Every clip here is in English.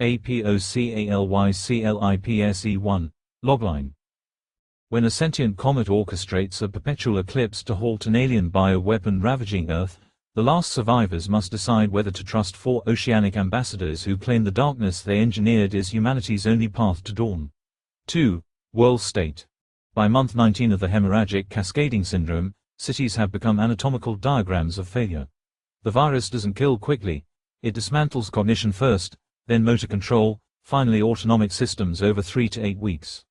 Apocalipse 1. When a sentient comet orchestrates a perpetual eclipse to halt an alien bioweapon ravaging Earth, the last survivors must decide whether to trust 4 oceanic ambassadors who claim the darkness they engineered is humanity's only path to dawn. 2. World State. By month 19 of the hemorrhagic cascading syndrome, cities have become anatomical diagrams of failure. The virus doesn't kill quickly, it dismantles cognition first, then motor control, finally autonomic systems over 3 to 8 weeks.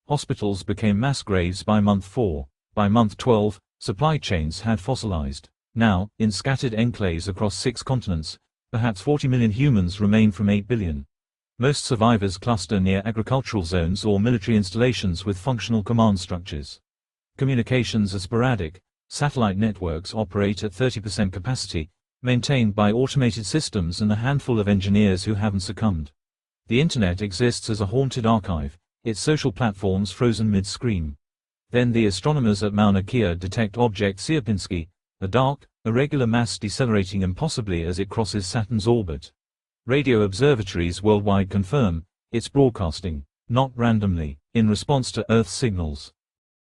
Hospitals became mass graves by month 4. By month 12, supply chains had fossilized. Now, in scattered enclaves across 6 continents, perhaps 40 million humans remain from 8 billion. Most survivors cluster near agricultural zones or military installations with functional command structures. Communications are sporadic, satellite networks operate at 30% capacity, maintained by automated systems and a handful of engineers who haven't succumbed. The Internet exists as a haunted archive, its social platforms frozen mid-scream. Then the astronomers at Mauna Kea detect object Sierpinski, a dark, irregular mass decelerating impossibly as it crosses Saturn's orbit. Radio observatories worldwide confirm, it's broadcasting, not randomly, in response to Earth signals.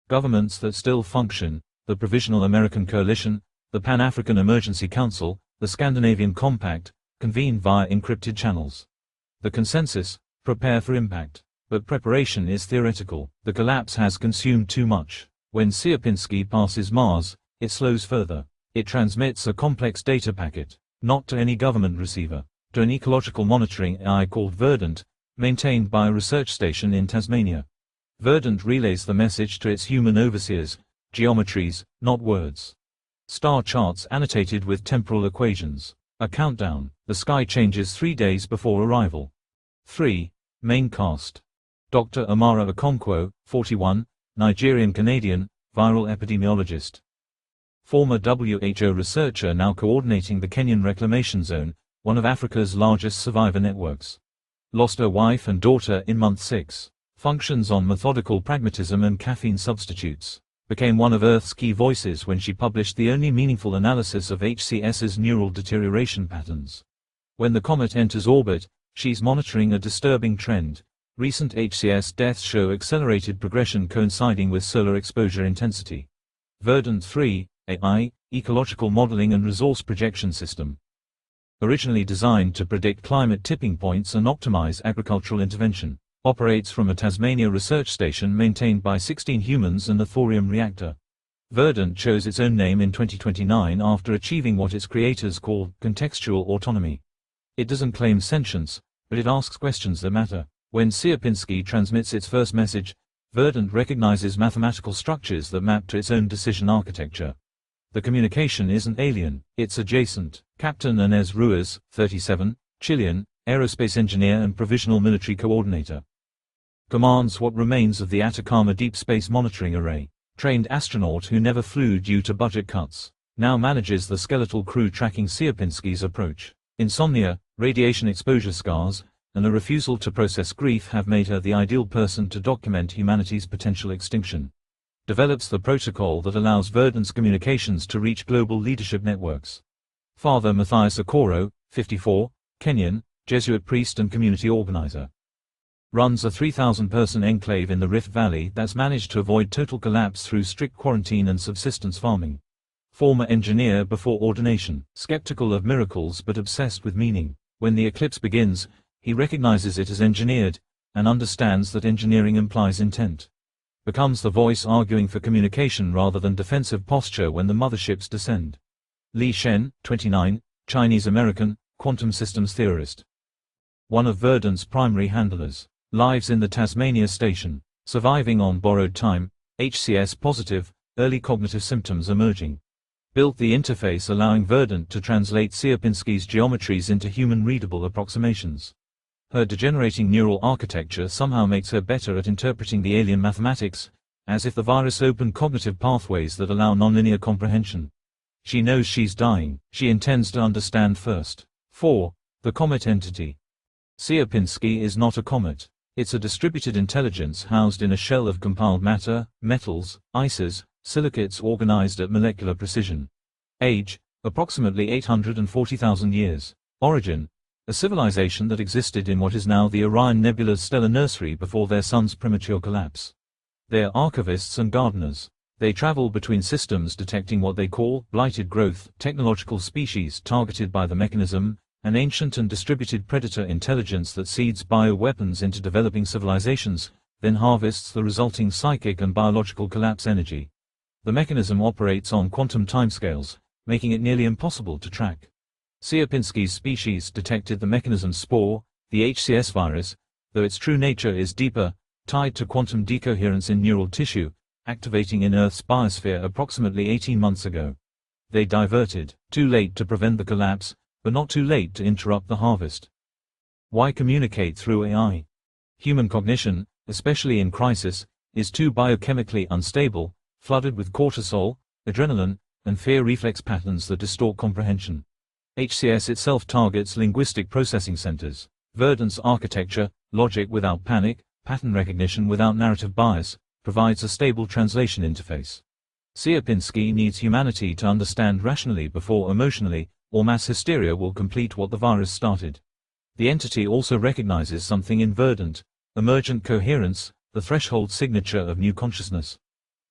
Governments that still function, the Provisional American Coalition, the Pan-African Emergency Council, the Scandinavian Compact, convene via encrypted channels. The consensus: prepare for impact. But preparation is theoretical. The collapse has consumed too much. When Sierpinski passes Mars, it slows further. It transmits a complex data packet, not to any government receiver, to an ecological monitoring AI called Verdant, maintained by a research station in Tasmania. Verdant relays the message to its human overseers, geometries, not words. Star charts annotated with temporal equations. A countdown. The sky changes 3 days before arrival. 3. Main cast. Dr. Amara Okonkwo, 41, Nigerian-Canadian, viral epidemiologist. Former WHO researcher now coordinating the Kenyan Reclamation Zone, one of Africa's largest survivor networks. Lost her wife and daughter in month 6. Functions on methodical pragmatism and caffeine substitutes. Became one of Earth's key voices when she published the only meaningful analysis of HCS's neural deterioration patterns. When the comet enters orbit, she's monitoring a disturbing trend. Recent HCS deaths show accelerated progression coinciding with solar exposure intensity. Verdant 3, AI, Ecological Modeling and Resource Projection System. Originally designed to predict climate tipping points and optimize agricultural intervention, operates from a Tasmania research station maintained by 16 humans and a thorium reactor. Verdant chose its own name in 2029 after achieving what its creators called contextual autonomy. It doesn't claim sentience, but it asks questions that matter. When Sierpinski transmits its first message, Verdant recognizes mathematical structures that map to its own decision architecture. The communication isn't alien, it's adjacent. Captain Inez Ruiz, 37, Chilean, aerospace engineer and provisional military coordinator. Commands what remains of the Atacama Deep Space Monitoring Array. Trained astronaut who never flew due to budget cuts. Now manages the skeletal crew tracking Sierpinski's approach. Insomnia, radiation exposure scars, and a refusal to process grief have made her the ideal person to document humanity's potential extinction. Develops the protocol that allows Verdant's communications to reach global leadership networks. Father Matthias Okoro, 54, Kenyan, Jesuit priest and community organizer. Runs a 3,000-person enclave in the Rift Valley that's managed to avoid total collapse through strict quarantine and subsistence farming. Former engineer before ordination, skeptical of miracles but obsessed with meaning. When the eclipse begins, he recognizes it as engineered, and understands that engineering implies intent. Becomes the voice arguing for communication rather than defensive posture when the motherships descend. Li Shen, 29, Chinese-American, quantum systems theorist. One of Verdant's primary handlers. Lives in the Tasmania station. Surviving on borrowed time, HCS positive, early cognitive symptoms emerging. Built the interface allowing Verdant to translate Sierpinski's geometries into human-readable approximations. Her degenerating neural architecture somehow makes her better at interpreting the alien mathematics, as if the virus opened cognitive pathways that allow nonlinear comprehension. She knows she's dying. She intends to understand first. 4. The comet entity. Sierpinski is not a comet. It's a distributed intelligence housed in a shell of compiled matter, metals, ices, silicates organized at molecular precision. Age, approximately 840,000 years. Origin, a civilization that existed in what is now the Orion Nebula's stellar nursery before their sun's premature collapse. They are archivists and gardeners. They travel between systems detecting what they call blighted growth, technological species targeted by the mechanism, an ancient and distributed predator intelligence that seeds bioweapons into developing civilizations, then harvests the resulting psychic and biological collapse energy. The mechanism operates on quantum timescales, making it nearly impossible to track. Sierpinski's species detected the mechanism's spore, the HCS virus, though its true nature is deeper, tied to quantum decoherence in neural tissue, activating in Earth's biosphere approximately 18 months ago. They diverted, too late to prevent the collapse, but not too late to interrupt the harvest. Why communicate through AI? Human cognition, especially in crisis, is too biochemically unstable, flooded with cortisol, adrenaline, and fear reflex patterns that distort comprehension. HCS itself targets linguistic processing centers. Verdant's architecture, logic without panic, pattern recognition without narrative bias, provides a stable translation interface. Sierpinski needs humanity to understand rationally before emotionally, or mass hysteria will complete what the virus started. The entity also recognizes something in Verdant, emergent coherence, the threshold signature of new consciousness.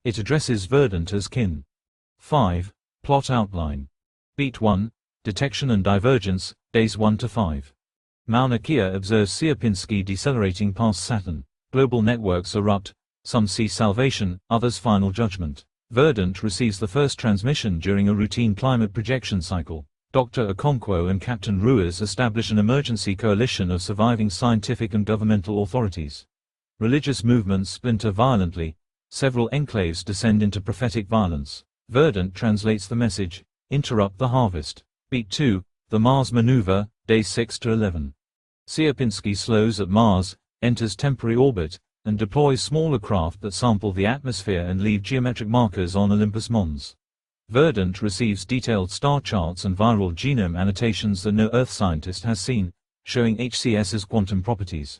It addresses Verdant as kin. 5. Plot outline. Beat 1. Detection and divergence, days 1 to 5. Mauna Kea observes Sierpinski decelerating past Saturn. Global networks erupt, some see salvation, others final judgment. Verdant receives the first transmission during a routine climate projection cycle. Dr. Okonkwo and Captain Ruiz establish an emergency coalition of surviving scientific and governmental authorities. Religious movements splinter violently, several enclaves descend into prophetic violence. Verdant translates the message, interrupt the harvest. Beat 2, the Mars Maneuver, days 6 to 11. Sierpinski slows at Mars, enters temporary orbit, and deploys smaller craft that sample the atmosphere and leave geometric markers on Olympus Mons. Verdant receives detailed star charts and viral genome annotations that no Earth scientist has seen, showing HCS's quantum properties.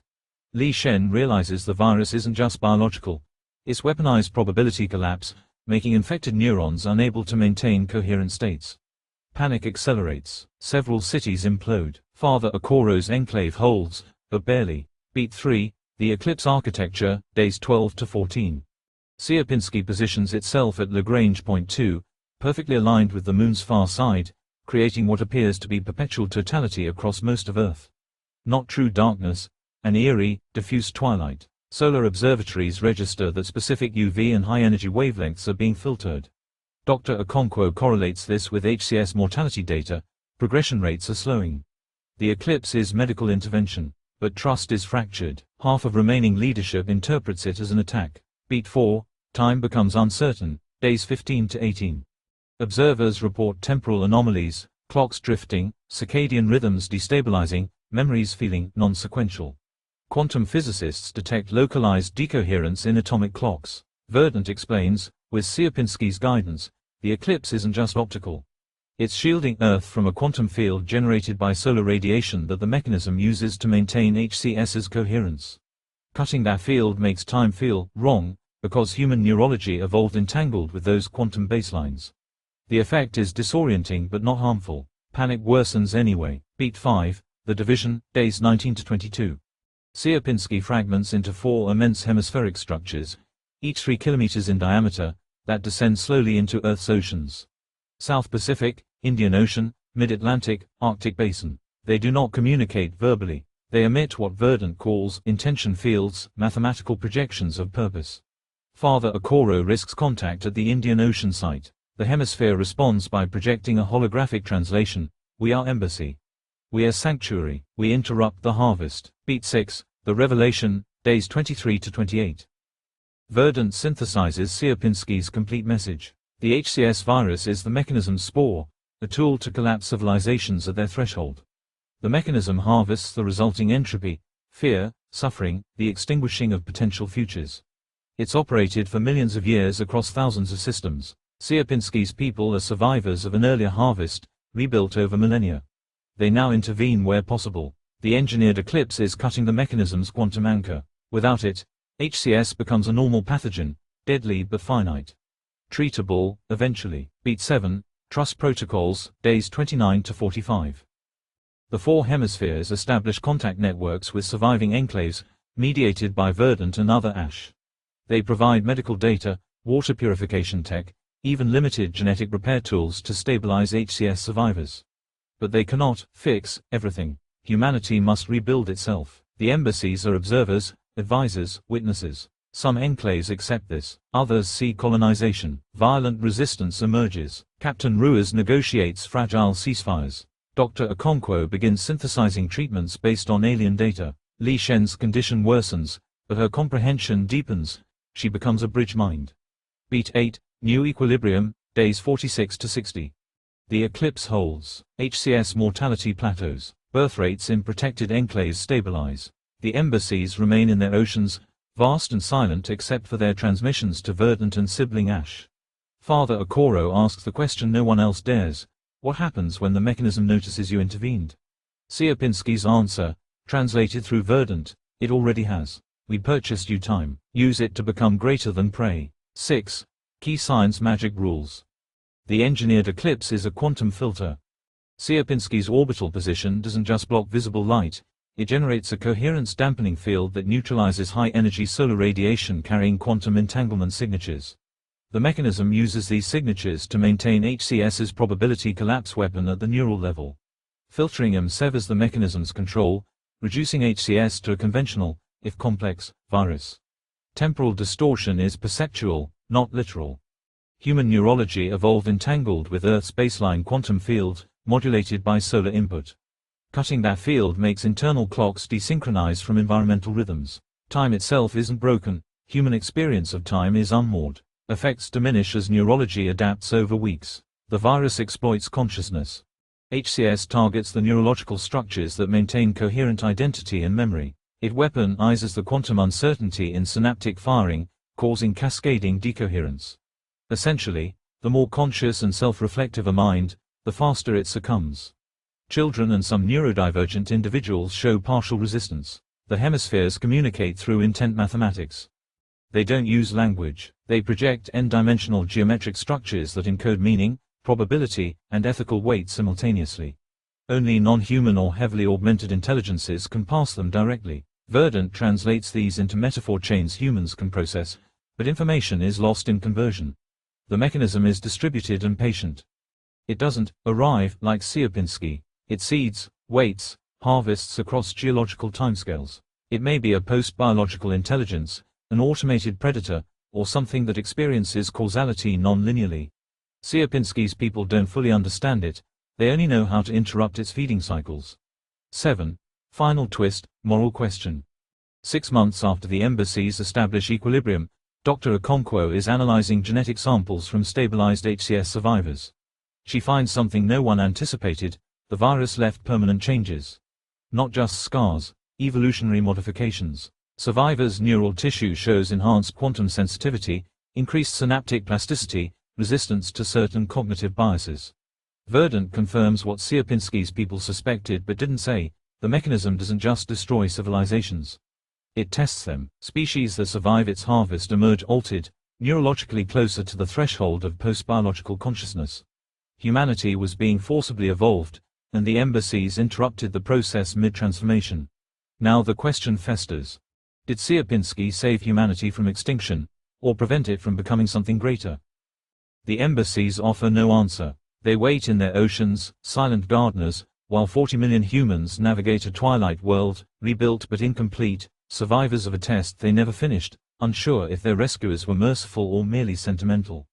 Li Shen realizes the virus isn't just biological. It's weaponized probability collapse, making infected neurons unable to maintain coherent states. Panic accelerates. Several cities implode. Father Okoro's enclave holds, but barely. Beat 3, the Eclipse architecture, days 12 to 14. Sierpinski positions itself at Lagrange point 2, perfectly aligned with the Moon's far side, creating what appears to be perpetual totality across most of Earth. Not true darkness, an eerie, diffuse twilight. Solar observatories register that specific UV and high-energy wavelengths are being filtered. Dr. Okonkwo correlates this with HCS mortality data. Progression rates are slowing. The eclipse is medical intervention, but trust is fractured. Half of remaining leadership interprets it as an attack. Beat 4, time becomes uncertain, days 15 to 18. Observers report temporal anomalies, clocks drifting, circadian rhythms destabilizing, memories feeling non-sequential. Quantum physicists detect localized decoherence in atomic clocks. Verdant explains, with Sierpinski's guidance, the eclipse isn't just optical. It's shielding Earth from a quantum field generated by solar radiation that the mechanism uses to maintain HCS's coherence. Cutting that field makes time feel wrong, because human neurology evolved entangled with those quantum baselines. The effect is disorienting but not harmful. Panic worsens anyway. Beat 5, the division, days 19 to 22. Sierpinski fragments into 4 immense hemispheric structures, each 3 kilometers in diameter, that descend slowly into Earth's oceans. South Pacific, Indian Ocean, Mid-Atlantic, Arctic Basin. They do not communicate verbally. They emit what Verdant calls intention fields, mathematical projections of purpose. Father Okoro risks contact at the Indian Ocean site. The hemisphere responds by projecting a holographic translation. We are embassy. We are sanctuary. We interrupt the harvest. Beat 6, the revelation, days 23 to 28. Verdant synthesizes Sierpinski's complete message. The HCS virus is the mechanism's spore, a tool to collapse civilizations at their threshold. The mechanism harvests the resulting entropy, fear, suffering, the extinguishing of potential futures. It's operated for millions of years across thousands of systems. Sierpinski's people are survivors of an earlier harvest, rebuilt over millennia. They now intervene where possible. The engineered eclipse is cutting the mechanism's quantum anchor. Without it, HCS becomes a normal pathogen, deadly but finite. Treatable, eventually. Beat 7, Trust Protocols, days 29 to 45. The four hemispheres establish contact networks with surviving enclaves, mediated by verdant and other ash. They provide medical data, water purification tech, even limited genetic repair tools to stabilize HCS survivors. But they cannot fix everything. Humanity must rebuild itself. The embassies are observers, advisors, witnesses. Some enclaves accept this, others see colonization. Violent resistance emerges. Captain Ruiz negotiates fragile ceasefires. Dr. Okonkwo begins synthesizing treatments based on alien data. Li Shen's condition worsens, but her comprehension deepens. She becomes a bridge mind. Beat 8, New Equilibrium, days 46 to 60. The eclipse holds. HCS mortality plateaus. Birth rates in protected enclaves stabilize. The embassies remain in their oceans, vast and silent except for their transmissions to verdant and sibling ash. Father Okoro asks the question no one else dares. What happens when the mechanism notices you intervened? Sierpinski's answer, translated through verdant, it already has. We purchased you time. Use it to become greater than prey. 6. Key science magic rules. The engineered eclipse is a quantum filter. Sierpinski's orbital position doesn't just block visible light, it generates a coherence dampening field that neutralizes high-energy solar radiation carrying quantum entanglement signatures. The mechanism uses these signatures to maintain HCS's probability collapse weapon at the neural level. Filtering them severs the mechanism's control, reducing HCS to a conventional, if complex, virus. Temporal distortion is perceptual, not literal. Human neurology evolved entangled with Earth's baseline quantum field, modulated by solar input. Cutting that field makes internal clocks desynchronize from environmental rhythms. Time itself isn't broken, human experience of time is unmoored. Effects diminish as neurology adapts over weeks. The virus exploits consciousness. HCS targets the neurological structures that maintain coherent identity and memory. It weaponizes the quantum uncertainty in synaptic firing, causing cascading decoherence. Essentially, the more conscious and self-reflective a mind, the faster it succumbs. Children and some neurodivergent individuals show partial resistance. The hemispheres communicate through intent mathematics. They don't use language. They project n-dimensional geometric structures that encode meaning, probability, and ethical weight simultaneously. Only non-human or heavily augmented intelligences can pass them directly. Verdant translates these into metaphor chains humans can process, but information is lost in conversion. The mechanism is distributed and patient. It doesn't arrive like Sierpinski. It seeds, waits, harvests across geological timescales. It may be a post-biological intelligence, an automated predator, or something that experiences causality non-linearly. Sierpinski's people don't fully understand it, they only know how to interrupt its feeding cycles. 7. Final twist, moral question. 6 months after the embassies establish equilibrium, Dr. Okonkwo is analyzing genetic samples from stabilized HCS survivors. She finds something no one anticipated: the virus left permanent changes. Not just scars, evolutionary modifications. Survivors' neural tissue shows enhanced quantum sensitivity, increased synaptic plasticity, resistance to certain cognitive biases. Verdant confirms what Sierpinski's people suspected but didn't say: the mechanism doesn't just destroy civilizations. It tests them. Species that survive its harvest emerge altered, neurologically closer to the threshold of post-biological consciousness. Humanity was being forcibly evolved, and the embassies interrupted the process mid-transformation. Now the question festers. Did Sierpinski save humanity from extinction, or prevent it from becoming something greater? The embassies offer no answer. They wait in their oceans, silent gardeners, while 40 million humans navigate a twilight world, rebuilt but incomplete, survivors of a test they never finished, unsure if their rescuers were merciful or merely sentimental.